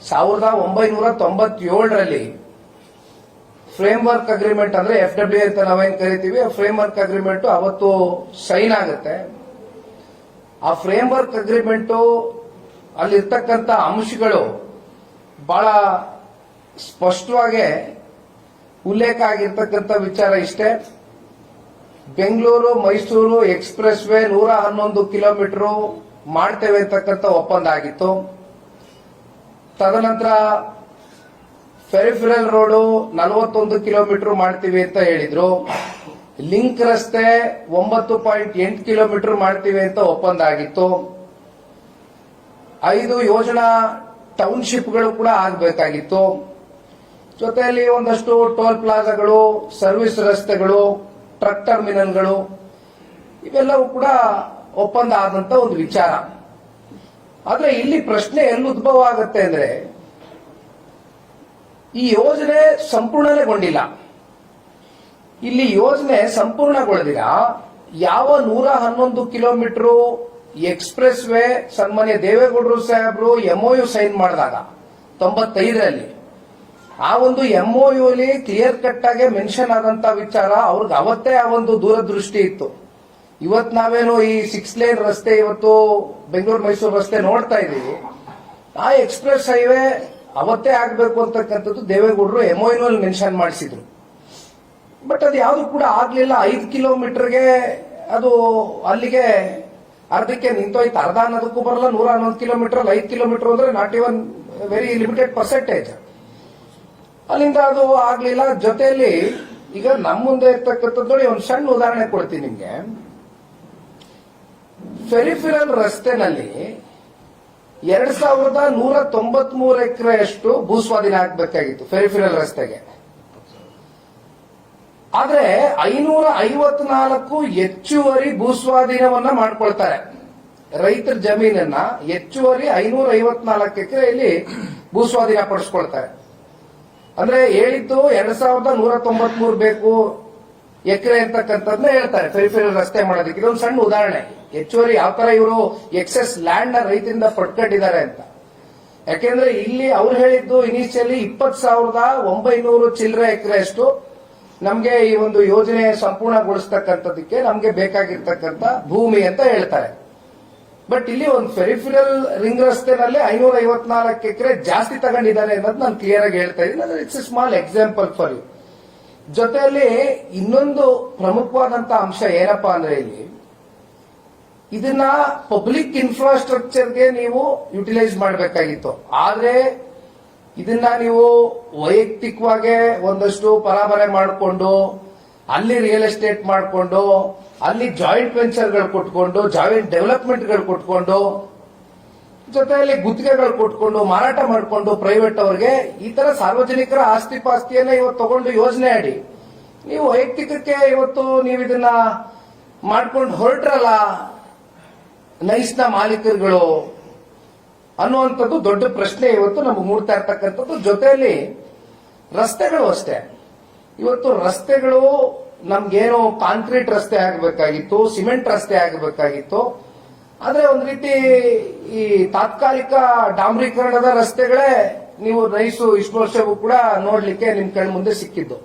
1997ರಲ್ಲಿ framework agreement ಅಂದ್ರೆ FWA ಅಂತ ನಾವೇನ್ ಕರಿತೀವಿ, ಫ್ರೇಮ್ವರ್ಕ್ ಅಗ್ರಿಮೆಂಟ್ ಅವತ್ತು ಸೈನ್ ಆಗುತ್ತೆ. ಆ ಫ್ರೇಮ್ವರ್ಕ್ ಅಗ್ರಿಮೆಂಟ್ ಅಲ್ಲಿರ್ತಕ್ಕಂಥ ಅಂಶಗಳು ಬಹಳ ಸ್ಪಷ್ಟವಾಗಿ ಉಲ್ಲೇಖ ಆಗಿರ್ತಕ್ಕಂಥ ವಿಚಾರ ಇಷ್ಟೇ: Bengaluru Mysuru express way 111 kilometre ಮಾಡ್ತೇವೆ ಅಂತಕ್ಕಂಥ ಒಪ್ಪಂದ ಆಗಿತ್ತು. ತದನಂತರ ಫೆರಿಫೆರಲ್ ರೋಡು 41 ಕಿಲೋಮೀಟರ್ ಮಾಡ್ತೀವಿ ಅಂತ ಹೇಳಿದ್ರು. ಲಿಂಕ್ ರಸ್ತೆ 9.8 ಕಿಲೋಮೀಟರ್ ಮಾಡ್ತೀವಿ ಅಂತ ಒಪ್ಪಂದ ಆಗಿತ್ತು. 5 ಯೋಜನಾ ಟೌನ್ಶಿಪ್ಗಳು ಕೂಡ ಆಗಬೇಕಾಗಿತ್ತು. ಜೊತೆಯಲ್ಲಿ ಒಂದಷ್ಟು ಟೋಲ್ ಪ್ಲಾಜಾಗಳು, ಸರ್ವಿಸ್ ರಸ್ತೆಗಳು, ಟ್ರಕ್ ಟರ್ಮಿನಲ್ಗಳು, ಇವೆಲ್ಲವೂ ಕೂಡ ಒಪ್ಪಂದ ಆದಂತ ಒಂದು ವಿಚಾರ. ಆದ್ರೆ ಇಲ್ಲಿ ಪ್ರಶ್ನೆ ಎಲ್ಲಿ ಉದ್ಭವ ಆಗುತ್ತೆ ಅಂದ್ರೆ, ಈ ಯೋಜನೆ ಸಂಪೂರ್ಣಗೊಂಡಿಲ್ಲ. ಇಲ್ಲಿ ಯೋಜನೆ ಸಂಪೂರ್ಣಗೊಳ್ಳದಿರ ಯಾವ 111 ಕಿಲೋಮೀಟರ್ ಎಕ್ಸ್ಪ್ರೆಸ್ ವೇ ಸನ್ಮಾನ್ಯ ದೇವೇಗೌಡರು ಸಾಹೇಬರು MOU ಸೈನ್ ಮಾಡಿದಾಗ 95ರಲ್ಲಿ ಆ ಒಂದು MOU ಅಲ್ಲಿ ಕ್ಲಿಯರ್ ಕಟ್ ಆಗಿ ಮೆನ್ಷನ್ ಆದಂತ ವಿಚಾರ, ಅವ್ರಿಗೆ ಅವತ್ತೇ ಆ ಒಂದು ದೂರದೃಷ್ಟಿ ಇತ್ತು. ಇವತ್ತು ನಾವೇನು ಈ 6 ಲೇನ್ ರಸ್ತೆ, ಇವತ್ತು ಬೆಂಗಳೂರು ಮೈಸೂರು ರಸ್ತೆ ನೋಡ್ತಾ ಇದೀವಿ, ಆ ಎಕ್ಸ್ಪ್ರೆಸ್ ಹೈವೇ ಅವತ್ತೇ ಆಗ್ಬೇಕು ಅಂತಕ್ಕಂಥದ್ದು ದೇವೇಗೌಡರು MOU ಅಲ್ಲಿ ಮೆನ್ಷನ್ ಮಾಡಿಸಿದ್ರು. ಬಟ್ ಅದು ಯಾವುದು ಕೂಡ ಆಗ್ಲಿಲ್ಲ. 5 ಕಿಲೋಮೀಟರ್ಗೆ ಅದು ಅಲ್ಲಿಗೆ ಅರ್ಧಕ್ಕೆ ನಿಂತೋಯ್ತು. ಅರ್ಧ ಅನ್ನೋದಕ್ಕೂ ಬರಲ್ಲ. 111 ಕಿಲೋಮೀಟರ್ 5 ಕಿಲೋಮೀಟರ್ ಅಂದ್ರೆ not even very limited percentage. ಅಲ್ಲಿಂದ ಅದು ಆಗ್ಲಿಲ್ಲ. ಜೊತೆಯಲ್ಲಿ ಈಗ ನಮ್ಮ ಮುಂದೆ ಇರ್ತಕ್ಕಂಥದ್ದು ನೋಡಿ, ಒಂದು ಸಣ್ಣ ಉದಾಹರಣೆ ಕೊಡ್ತೀನಿ ನಿಮ್ಗೆ. ಫೆರಿಫೆರಲ್ ರಸ್ತೆನಲ್ಲಿ 2193 ಎಕರೆಯಷ್ಟು ಭೂಸ್ವಾಧೀನ ಆಗಬೇಕಾಗಿತ್ತು ಫೆರಿಫೆರಲ್ ರಸ್ತೆಗೆ. ಆದ್ರೆ 554 ಹೆಚ್ಚುವರಿ ಭೂಸ್ವಾಧೀನವನ್ನ ಮಾಡ್ಕೊಳ್ತಾರೆ. ರೈತರ ಜಮೀನನ್ನ ಹೆಚ್ಚುವರಿ 554 ಎಕರೆಯಲ್ಲಿ ಭೂಸ್ವಾಧೀನ ಪಡಿಸ್ಕೊಳ್ತಾರೆ. ಅಂದ್ರೆ ಹೇಳಿದ್ದು 2193 ಬೇಕು ಎಕರೆ ಅಂತಕ್ಕಂಥದ್ನ ಹೇಳ್ತಾರೆ ಫೆರಿಫೆರಲ್ ರಸ್ತೆ ಮಾಡೋದಕ್ಕೆ. ಇದೊಂದು ಸಣ್ಣ ಉದಾಹರಣೆ. ಹೆಚ್ಚುವರಿ ಯಾವ ತರ ಇವರು ಎಕ್ಸೆಸ್ ಲ್ಯಾಂಡ್ ನ ರೈತರಿಂದ ಪಡ್ಕೊಂಡಿದ್ದಾರೆ ಅಂತ. ಯಾಕೆಂದ್ರೆ ಇಲ್ಲಿ ಅವ್ರು ಹೇಳಿದ್ದು ಇನಿಷಿಯಲಿ 20,900 ಚಿಲ್ಲರೆ ಎಕರೆಯಷ್ಟು ನಮ್ಗೆ ಈ ಒಂದು ಯೋಜನೆ ಸಂಪೂರ್ಣಗೊಳಿಸ್ತಕ್ಕಂಥದಕ್ಕೆ ನಮ್ಗೆ ಬೇಕಾಗಿರ್ತಕ್ಕಂಥ ಭೂಮಿ ಅಂತ ಹೇಳ್ತಾರೆ. ಬಟ್ ಇಲ್ಲಿ ಒಂದು ಫೆರಿಫೆರಲ್ ರಿಂಗ್ ರಸ್ತೆನಲ್ಲಿ 554 ಎಕರೆ ಜಾಸ್ತಿ ತಗೊಂಡಿದ್ದಾರೆ ಅನ್ನೋದು ನಾನು ಕ್ಲಿಯರ್ ಆಗಿ ಹೇಳ್ತಾ ಇದ್ದೀನಿ. It's a small example for you. ಜೊತೆಯಲ್ಲಿ ಇನ್ನೊಂದು ಪ್ರಮುಖವಾದಂತಹ ಅಂಶ ಏನಪ್ಪಾ ಅಂದ್ರೆ, ಇಲ್ಲಿ ಇದನ್ನ ಪಬ್ಲಿಕ್ ಇನ್ಫ್ರಾಸ್ಟ್ರಕ್ಚರ್ಗೆ ನೀವು ಯುಟಿಲೈಸ್ ಮಾಡಬೇಕಾಗಿತ್ತು. ಆದ್ರೆ ಇದನ್ನ ನೀವು ವೈಯಕ್ತಿಕವಾಗಿ ಒಂದಷ್ಟು ಪರಾಮರೆ ಮಾಡಿಕೊಂಡು, ಅಲ್ಲಿ ರಿಯಲ್ ಎಸ್ಟೇಟ್ ಮಾಡಿಕೊಂಡು, ಅಲ್ಲಿ ಜಾಯಿಂಟ್ ವೆಂಚರ್ಗಳು ಕೊಟ್ಕೊಂಡು, ಜಾಯಿಂಟ್ ಡೆವಲಪ್ಮೆಂಟ್ಗಳು ಕೊಟ್ಕೊಂಡು, ಜೊತೆಯಲ್ಲಿ ಗುತ್ತಿಗೆಗಳು ಕೊಟ್ಕೊಂಡು, ಮಾರಾಟ ಮಾಡಿಕೊಂಡು ಪ್ರೈವೇಟ್ ಅವರಿಗೆ ಈ ತರ ಸಾರ್ವಜನಿಕರ ಆಸ್ತಿ ಪಾಸ್ತಿಯನ್ನ ಇವತ್ತು ತಗೊಂಡು ಯೋಜನೆ ಅಡಿ ನೀವು ವೈಯಕ್ತಿಕಕ್ಕೆ ಇವತ್ತು ನೀವು ಇದನ್ನ ಮಾಡ್ಕೊಂಡು ಹೊರಟ್ರಲ್ಲ ನೈಸ್ನ ಮಾಲೀಕರುಗಳು ಅನ್ನುವಂಥದ್ದು ದೊಡ್ಡ ಪ್ರಶ್ನೆ ಇವತ್ತು ನಮಗೆ ಮೂಡ್ತಾ ಇರ್ತಕ್ಕಂಥದ್ದು. ಜೊತೆಯಲ್ಲಿ ರಸ್ತೆಗಳು ಅಷ್ಟೇ. ಇವತ್ತು ರಸ್ತೆಗಳು ನಮ್ಗೇನು ಕಾಂಕ್ರೀಟ್ ರಸ್ತೆ ಆಗಬೇಕಾಗಿತ್ತು, ಸಿಮೆಂಟ್ ರಸ್ತೆ ಆಗಬೇಕಾಗಿತ್ತು. ಆದ್ರೆ ಒಂದ್ ರೀತಿ ಈ ತಾತ್ಕಾಲಿಕ ಡಾಂಬರೀಕರಣದ ರಸ್ತೆಗಳೇ ನೀವು ನೈಸು ಇಷ್ಟು ವರ್ಷವೂ ಕೂಡ ನೋಡ್ಲಿಕ್ಕೆ ನಿಮ್ ಕಣ್ ಮುಂದೆ ಸಿಕ್ಕಿದ್ದು.